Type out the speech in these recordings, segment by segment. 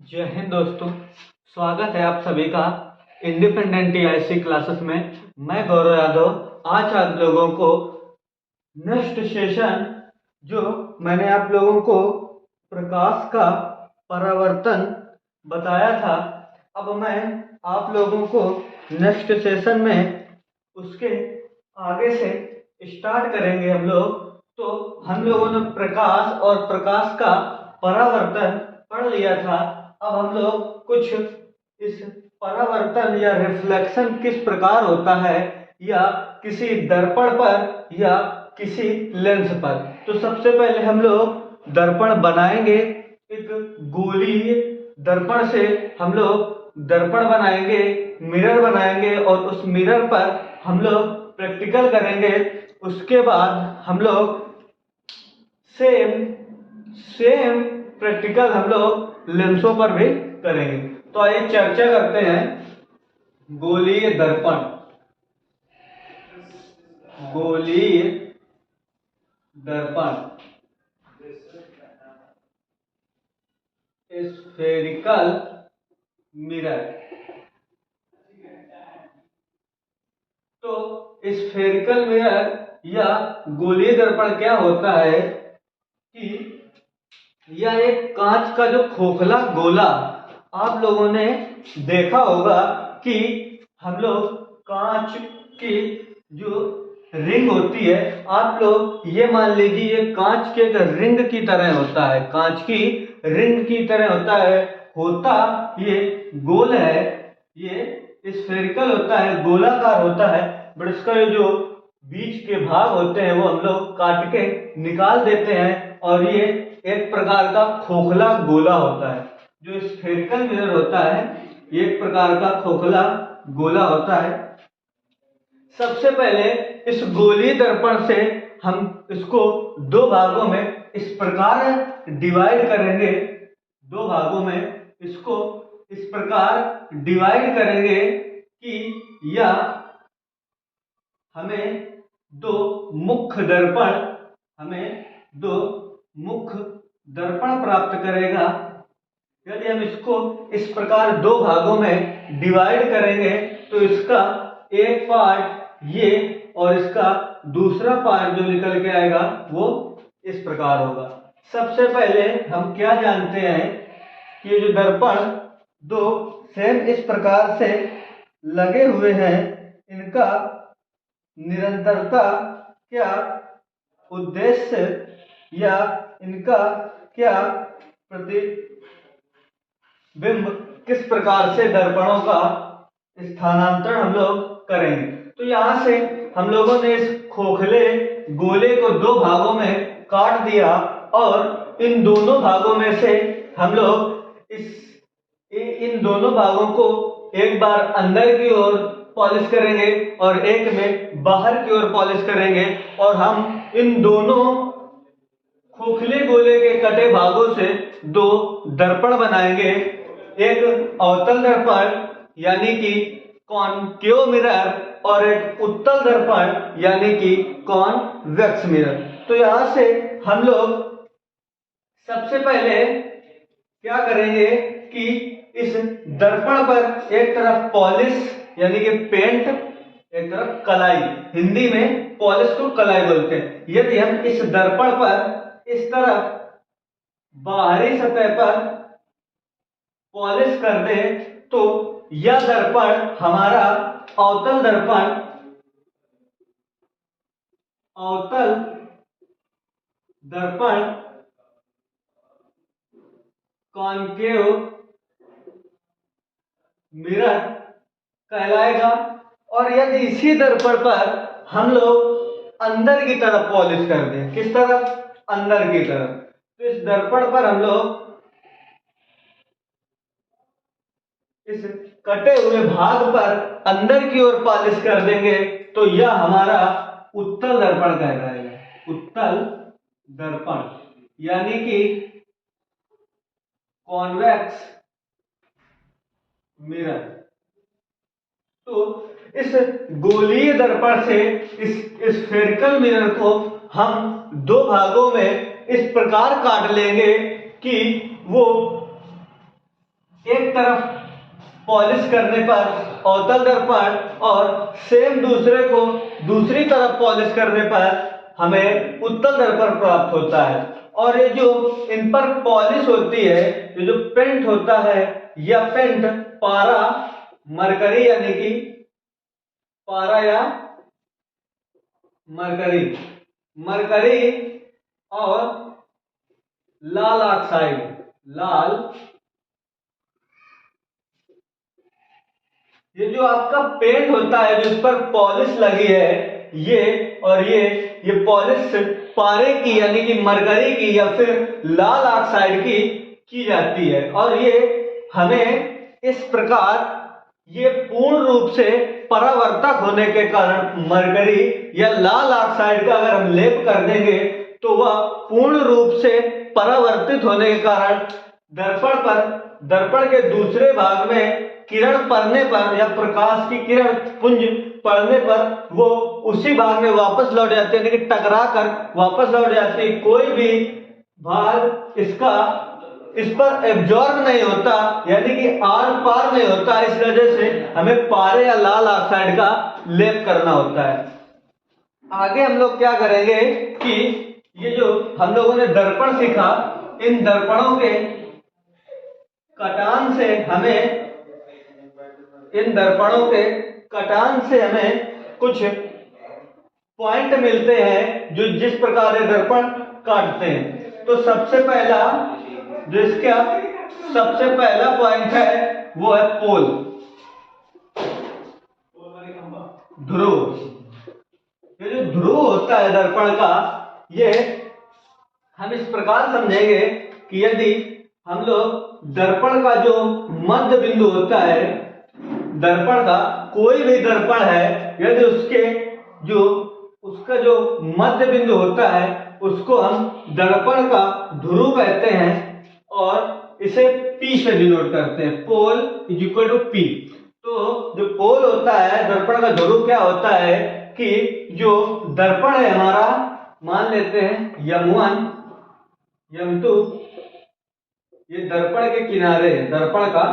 जय हिंद दोस्तों। स्वागत है आप सभी का इंडिपेंडेंट टीआईसी क्लासेस में। मैं गौरव यादव आज आप लोगों को नेक्स्ट सेशन जो मैंने आप लोगों को प्रकाश का परावर्तन बताया था, अब मैं आप लोगों को नेक्स्ट सेशन में उसके आगे से स्टार्ट करेंगे हम लोग। तो हम लोगों ने प्रकाश और प्रकाश का परावर्तन पढ़ लिया था। अब हम लोग कुछ इस परावर्तन या रिफ्लेक्शन किस प्रकार होता है या किसी दर्पण पर या किसी लेंस पर। तो सबसे पहले हम लोग दर्पण बनाएंगे। एक गोलीय दर्पण से हम लोग दर्पण बनाएंगे, मिरर बनाएंगे और उस मिरर पर हम लोग प्रैक्टिकल करेंगे। उसके बाद हम लोग सेम प्रैक्टिकल हम लोग लेंसों पर भी करेंगे। तो आइए चर्चा करते हैं गोलीय दर्पण। गोलीय दर्पण स्फेरिकल मिरर। तो स्फेरिकल मिरर या गोलीय दर्पण क्या होता है कि यह एक कांच का जो खोखला गोला, आप लोगों ने देखा होगा कि हम लोग कांच की जो रिंग होती है, आप लोग ये मान लीजिए ये कांच के रिंग की तरह होता है, कांच की रिंग की तरह होता है। होता ये गोल है, ये स्फेरिकल होता है, गोलाकार होता है, बट इसका जो बीच के भाग होते हैं वो हम लोग काट के निकाल देते हैं और ये एक प्रकार का खोखला गोला होता है। जो स्फेरिकल मिरर होता है ये एक प्रकार का खोखला गोला होता है। सबसे पहले इस गोलीय दर्पण से हम इसको दो भागों में इस प्रकार डिवाइड करेंगे। दो भागों में इसको इस प्रकार डिवाइड करेंगे कि यह हमें दो मुख्य दर्पण प्राप्त करेगा। यदि हम इसको इस प्रकार दो भागों में डिवाइड करेंगे तो इसका एक पार्ट ये और इसका दूसरा पार्ट जो निकल के आएगा वो इस प्रकार होगा। सबसे पहले हम क्या जानते हैं कि ये जो दर्पण दो सेम इस प्रकार से लगे हुए हैं, इनका निरंतरता क्या उद्देश्य या इनका क्या प्रतिबिंब, किस प्रकार से दर्पणों का स्थानांतरण हम लोग करेंगे। तो यहां से हम लोगों ने इस खोखले गोले को दो भागों में काट दिया और इन दोनों भागों में से हम लोग इन दोनों भागों को एक बार अंदर की ओर पॉलिश करेंगे और एक में बाहर की ओर पॉलिश करेंगे और हम इन दोनों खोखले गोले के कटे भागों से दो दर्पण बनाएंगे। एक अवतल दर्पण यानी कि कॉनकेव मिरर और एक उत्तल दर्पण यानी कि कॉन्वेक्स मिरर। तो यहां से हम लोग सबसे पहले क्या करेंगे कि इस दर्पण पर एक तरफ पॉलिश यानी कि पेंट, एक तरफ कलाई, हिंदी में पॉलिश को कलाई बोलते हैं। यदि हम इस दर्पण पर इस तरफ बाहरी सतह पर पॉलिश कर दें तो यह दर्पण हमारा अवतल दर्पण कॉनकेव मिरर कहलाएगा। और यदि इसी दर्पण पर हम लोग अंदर की तरफ पॉलिश कर दें, किस तरफ? अंदर की तरफ, तो इस दर्पण पर हम लोग इस कटे हुए भाग पर अंदर की ओर पॉलिश कर देंगे तो यह हमारा उत्तल दर्पण कहलाएगा। उत्तल दर्पण यानी कि कॉन्वेक्स मिरर। तो इस गोलीय दर्पण से इस स्फेरिकल मिरर को हम दो भागों में इस प्रकार काट लेंगे कि वो एक तरफ पॉलिश करने पर अवतल दर्पण और सेम दूसरे को दूसरी तरफ पॉलिश करने पर हमें उत्तल दर्पण प्राप्त होता है। और ये जो इन पर पॉलिश होती है, ये जो पेंट होता है, यह पेंट पारा मरकरी यानी कि पारा या मरकरी और लाल ऑक्साइड, लाल, ये जो आपका पेंट होता है जो इस पर पॉलिश लगी है, ये पॉलिश पारे की यानी कि मरकरी की या फिर लाल ऑक्साइड की जाती है। और ये हमें इस प्रकार ये पूर्ण रूप से परावर्तक होने के कारण मरकरी या लाल ऑक्साइड का अगर हम लेप कर देंगे तो वह पूर्ण रूप से परावर्तित होने के कारण दर्पण के दूसरे भाग में किरण पड़ने पर या प्रकाश की किरण पुंज पड़ने पर वो उसी भाग में वापस लौट जाती है, यानी कि टकरा कर वापस लौट जाती है। कोई भी भाग इस पर एब्जॉर्ब नहीं होता, यानी कि आर पार नहीं होता। इस वजह से हमें पारे या लाल ऑक्साइड का लेप करना होता है। आगे हम लोग क्या करेंगे कि ये जो हम लोगों ने दर्पण सीखा, इन दर्पणों के कटान से हमें कुछ पॉइंट मिलते हैं जो जिस प्रकार ये दर्पण काटते हैं। तो सबसे पहला पॉइंट है वो है पोल, ध्रुव। ये जो ध्रुव होता है दर्पण का, ये हम इस प्रकार समझेंगे कि यदि हम लोग दर्पण का जो मध्य बिंदु होता है, दर्पण का कोई भी दर्पण है, यदि उसका जो मध्य बिंदु होता है उसको हम दर्पण का ध्रुव कहते हैं और इसे P से डिनोट करते हैं। Pole is equal to P। तो जो पोल होता है दर्पण का ध्रुव, क्या होता है कि जो दर्पण है हमारा, मान लेते हैं M1 M2, ये दर्पण के किनारे, दर्पण का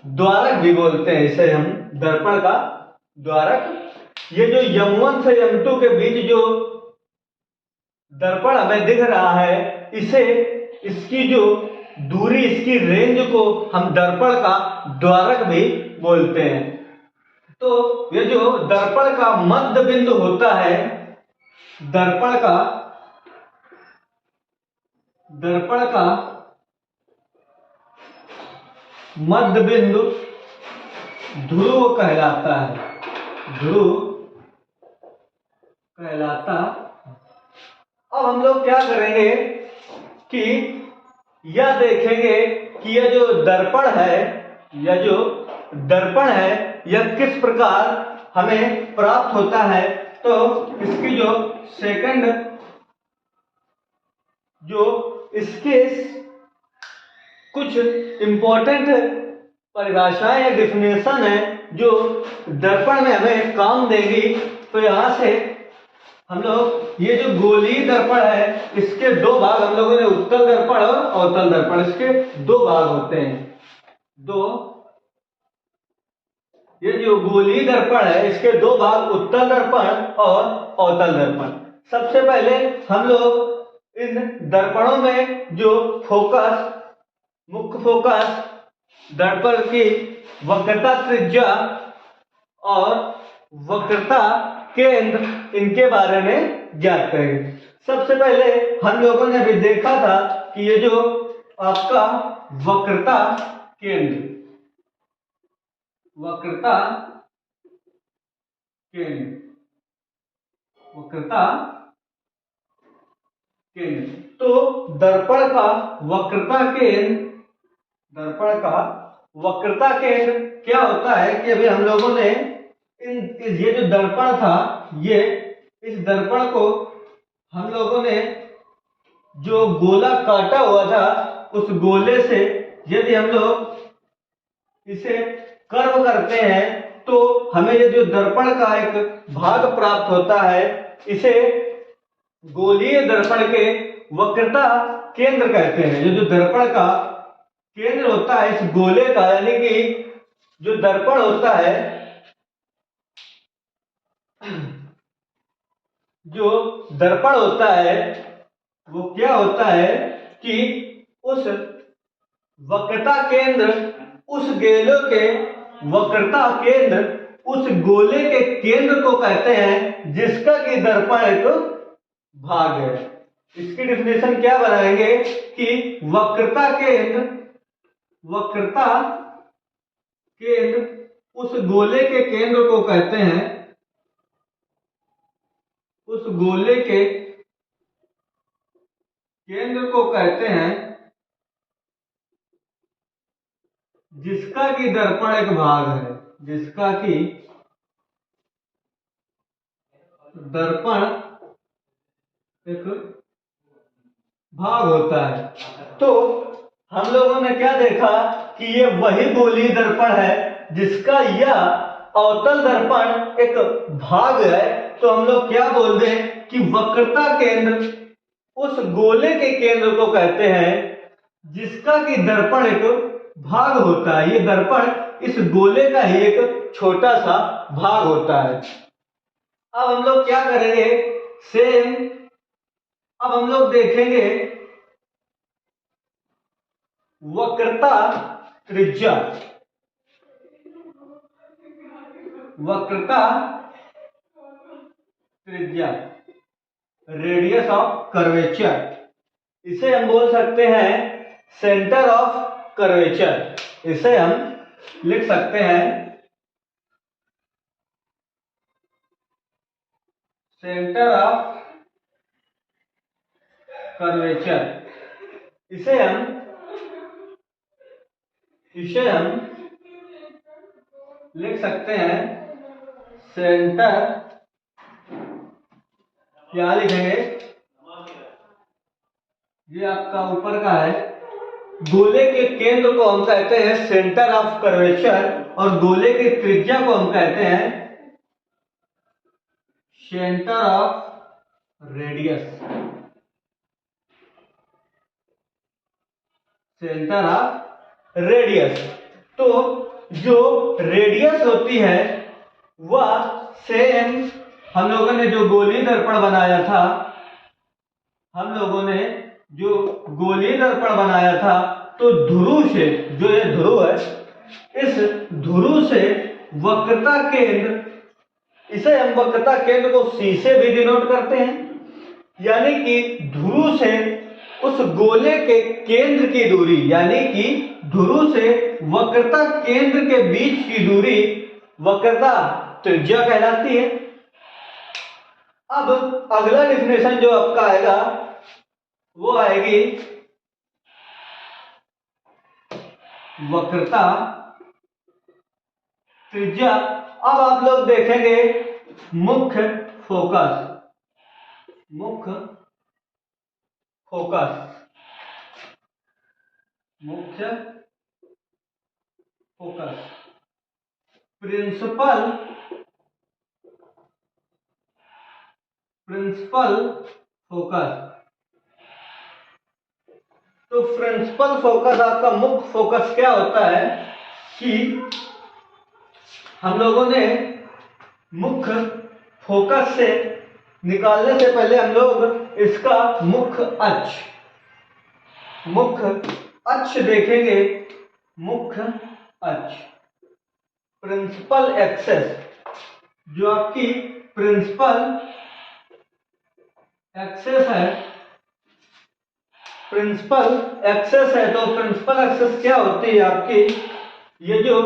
द्वारक भी बोलते हैं इसे हम, दर्पण का द्वारक। ये जो M1 से M2 के बीच जो दर्पण हमें दिख रहा है, इसकी जो दूरी, इसकी रेंज को हम दर्पण का द्वारक भी बोलते हैं। तो ये जो दर्पण का मध्य बिंदु होता है, दर्पण का मध्य बिंदु ध्रुव कहलाता है, अब हम लोग क्या करेंगे कि यह देखेंगे कि यह जो दर्पण है यह किस प्रकार हमें प्राप्त होता है। तो इसकी इसके कुछ इंपॉर्टेंट परिभाषाएं या डिफिनेशन है जो दर्पण में हमें काम देगी। तो यहां से हम लोग ये जो गोलीय दर्पण है, इसके दो भाग हम लोगों ने, उत्तल दर्पण और अवतल दर्पण, इसके दो भाग होते हैं। ये जो गोलीय दर्पण है इसके दो भाग, उत्तल दर्पण और अवतल दर्पण। सबसे पहले हम लोग इन दर्पणों में जो मुख्य फोकस, दर्पण की वक्रता त्रिज्या और वक्रता केंद्र, इनके बारे में ज्ञात करेंगे। सबसे पहले हम लोगों ने अभी देखा था कि ये जो आपका वक्रता केंद्र, तो दर्पण का वक्रता केंद्र क्या होता है कि अभी हम लोगों ने ये जो दर्पण था, इस दर्पण को हम लोगों ने जो गोला काटा हुआ था, उस गोले से यदि हम लोग इसे कर्व करते हैं तो हमें ये जो दर्पण का एक भाग प्राप्त होता है, इसे गोलीय दर्पण के वक्रता केंद्र कहते हैं। ये जो दर्पण का केंद्र होता है इस गोले का, यानी कि जो दर्पण होता है, जो दर्पण होता है वो क्या होता है कि उस वक्रता केंद्र, उस गोले के वक्रता केंद्र, उस गोले के केंद्र को कहते हैं जिसका कि दर्पण एक भाग है। इसकी डेफिनेशन क्या बनाएंगे कि वक्रता केंद्र, वक्रता केंद्र उस गोले के केंद्र को कहते हैं, उस गोले के केंद्र को कहते हैं जिसका कि दर्पण एक भाग है, जिसका कि दर्पण एक भाग होता है। तो हम लोगों ने क्या देखा कि ये वही गोलीय दर्पण है जिसका यह अवतल दर्पण एक भाग है। तो हम लोग क्या बोल दें कि वक्रता केंद्र उस गोले के केंद्र को कहते हैं जिसका कि दर्पण एक भाग होता है। ये दर्पण इस गोले का ही एक छोटा सा भाग होता है। अब हम लोग क्या करेंगे, सेम अब हम लोग देखेंगे वक्रता त्रिज्या, वक्रता त्रिज्या, रेडियस ऑफ कर्वेचर। इसे हम बोल सकते हैं सेंटर ऑफ कर्वेचर। इसे हम लिख सकते हैं सेंटर ऑफ कर्वेचर। इसे हम लिख सकते हैं सेंटर, क्या लिखेंगे, ये आपका ऊपर का है, गोले के केंद्र को हम कहते हैं सेंटर ऑफ कर्वेचर और गोले की त्रिज्या को हम कहते हैं centre of radius, centre of radius. तो जो रेडियस होती है वह सेम हम लोगों ने जो गोलीय दर्पण बनाया था, हम लोगों ने जो गोलीय दर्पण बनाया था, तो ध्रुव से, जो ये ध्रुव है, इस ध्रुव से वक्रता केंद्र, इसे हम वक्रता केंद्र को C से भी डिनोट करते हैं, यानी कि ध्रुव से उस गोले के केंद्र की दूरी, यानी कि ध्रुव से वक्रता केंद्र के बीच की दूरी वक्रता त्रिज्या कहलाती है। अब अगला डेफिनेशन जो आपका आएगा वो आएगी वक्रता त्रिज्या। अब आप लोग देखेंगे मुख्य फोकस, मुख्य फोकस, मुख्य फोकस, प्रिंसिपल, प्रिंसिपल फोकस। तो प्रिंसिपल फोकस, आपका मुख्य फोकस क्या होता है कि हम लोगों ने मुख्य फोकस से निकालने से पहले हम लोग इसका मुख्य अक्ष, मुख्य अक्ष देखेंगे, मुख्य अक्ष, प्रिंसिपल एक्सेस, जो आपकी प्रिंसिपल एक्सेस है, प्रिंसिपल एक्सेस है। तो प्रिंसिपल एक्सेस क्या होती है आपकी, ये जो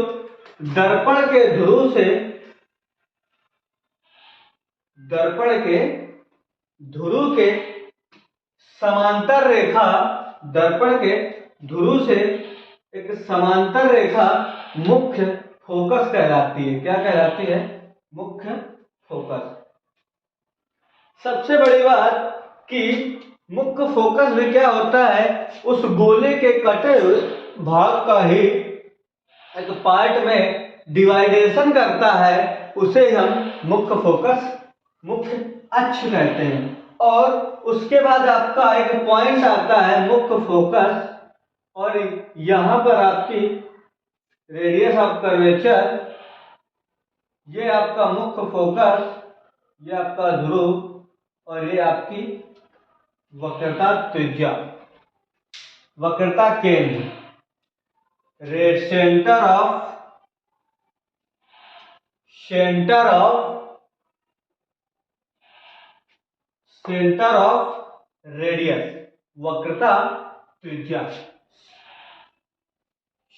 दर्पण के ध्रुव से, दर्पण के ध्रुव के समांतर रेखा, दर्पण के ध्रुव से एक समांतर रेखा मुख्य फोकस कहलाती है। क्या कहलाती है? मुख्य फोकस। सबसे बड़ी बात कि मुख्य फोकस भी क्या होता है, उस गोले के कटे हुए भाग का ही एक पार्ट में डिवाइडेशन करता है, उसे हम मुख्य फोकस, मुख्य अक्ष कहते हैं। और उसके बाद आपका एक पॉइंट आता है मुख्य फोकस, और यहां पर आपकी रेडियस ऑफ कर्वेचर, ये आपका मुख्य फोकस, ये आपका ध्रुव और ये आपकी वक्रता त्रिज्या, वक्रता केंद्र, रेड सेंटर ऑफ रेडियस, वक्रता त्रिज्या,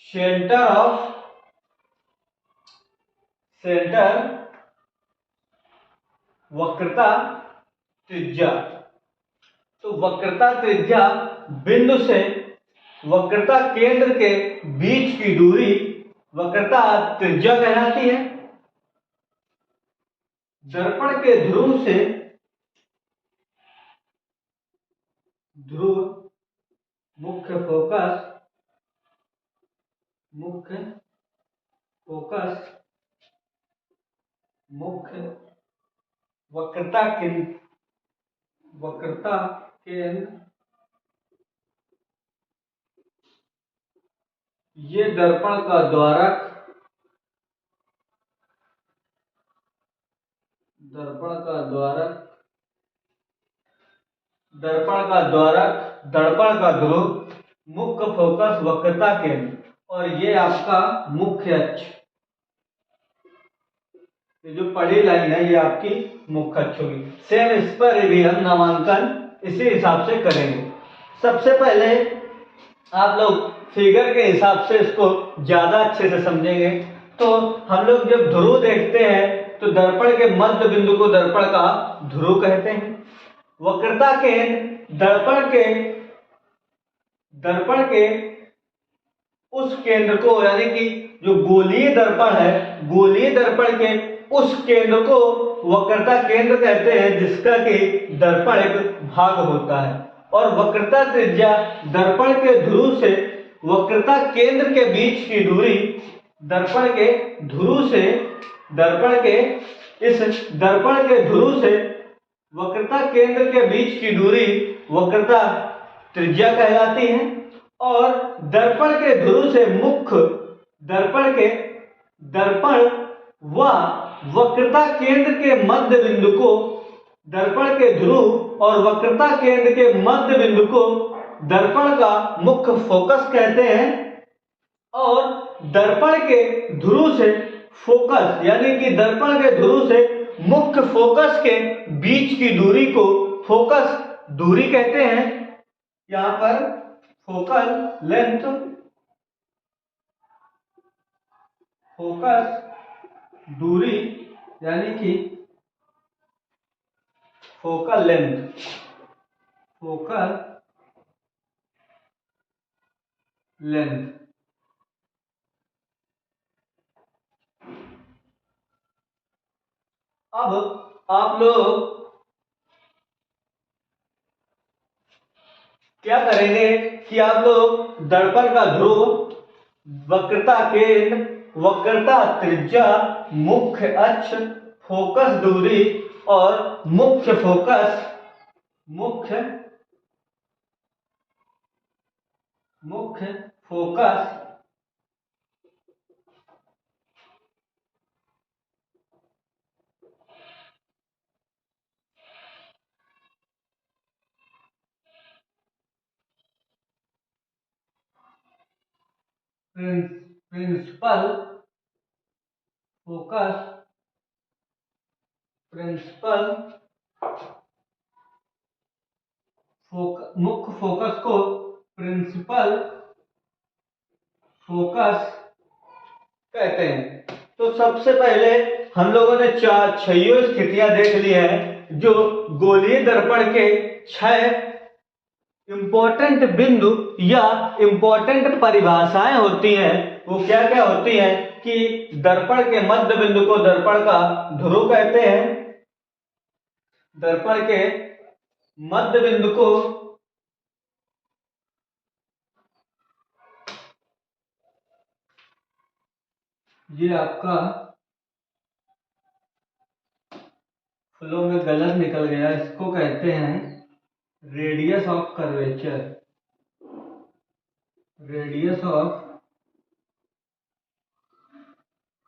सेंटर वक्रता त्रिज्या। तो वक्रता त्रिज्या बिंदु से वक्रता केंद्र के बीच की दूरी वक्रता त्रिज्या कहलाती है। दर्पण के ध्रुव से ध्रुव, मुख्य फोकस, मुख्य वक्रता केंद्र, ये दर्पण का द्वारक, दर्पण का ध्रुव, मुख्य फोकस, वक्रता केंद्र, और ये आपका मुख्य अक्ष। ये जो पड़ी लाइन है ये आपकी मुख्य अक्ष होगी। सेम इस पर भी हम नामांकन इसी हिसाब से करेंगे। सबसे पहले आप लोग फिगर के हिसाब से इसको ज्यादा अच्छे से समझेंगे। तो हम लोग जब ध्रुव देखते हैं तो दर्पण के मध्य बिंदु को दर्पण का ध्रुव कहते हैं। वक्रता केंद्र दर्पण के उस केंद्र को, यानी कि जो गोलीय दर्पण है, गोलीय दर्पण के उस केंद्र को वक्रता केंद्र कहते हैं, जिसका कि दर्पण एक भाग होता है। और वक्रता त्रिज्या दर्पण के ध्रुव से वक्रता केंद्र के बीच की दूरी, दर्पण के ध्रुव से वक्रता केंद्र के बीच की दूरी वक्रता त्रिज्या कहलाती है। और दर्पण के ध्रुव से मुख्य दर्पण व वक्रता केंद्र के मध्य बिंदु को, दर्पण के ध्रुव और वक्रता केंद्र के मध्य बिंदु को दर्पण का मुख्य फोकस कहते हैं। और दर्पण के ध्रुव से फोकस, यानी कि दर्पण के ध्रुव से मुख्य फोकस के बीच की दूरी को फोकस दूरी कहते हैं। यहां पर फोकल लेंथ, फोकस दूरी, यानी कि फोकल लेंथ, अब आप लोग क्या करेंगे कि आप लोग दर्पण का ध्रुव, वक्रता केंद्र, वक्रता त्रिज्या, मुख्य अक्ष, फोकस दूरी और मुख्य फोकस प्रिंसिपल मुख्य फोकस को प्रिंसिपल फोकस कहते हैं। तो सबसे पहले हम लोगों ने छह स्थितियां देख ली हैं, जो गोलीय दर्पण के 6 इंपॉर्टेंट बिंदु या इंपॉर्टेंट परिभाषाएं होती हैं। वो क्या क्या होती हैं कि दर्पण के मध्य बिंदु को दर्पण का ध्रुव कहते हैं, दर्पण के मध्य बिंदु को ये आपका फ्लो में गलत निकल गया, इसको कहते हैं radius of curvature. Radius of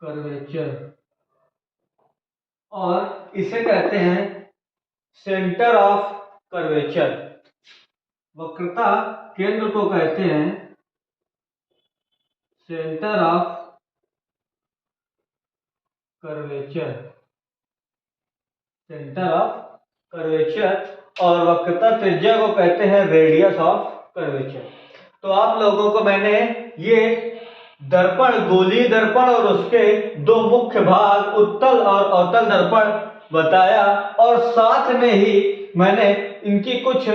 curvature, और इसे कहते हैं सेंटर ऑफ कर्वेचर। वक्रता केंद्र को कहते हैं centre of curvature, centre of curvature, और वक्रता त्रिज्या को कहते हैं रेडियस ऑफ कर्वेचर। तो आप लोगों को मैंने ये दर्पण, गोलीय दर्पण और उसके दो मुख्य भाग उत्तल और अवतल दर्पण बताया, और साथ में ही मैंने इनकी कुछ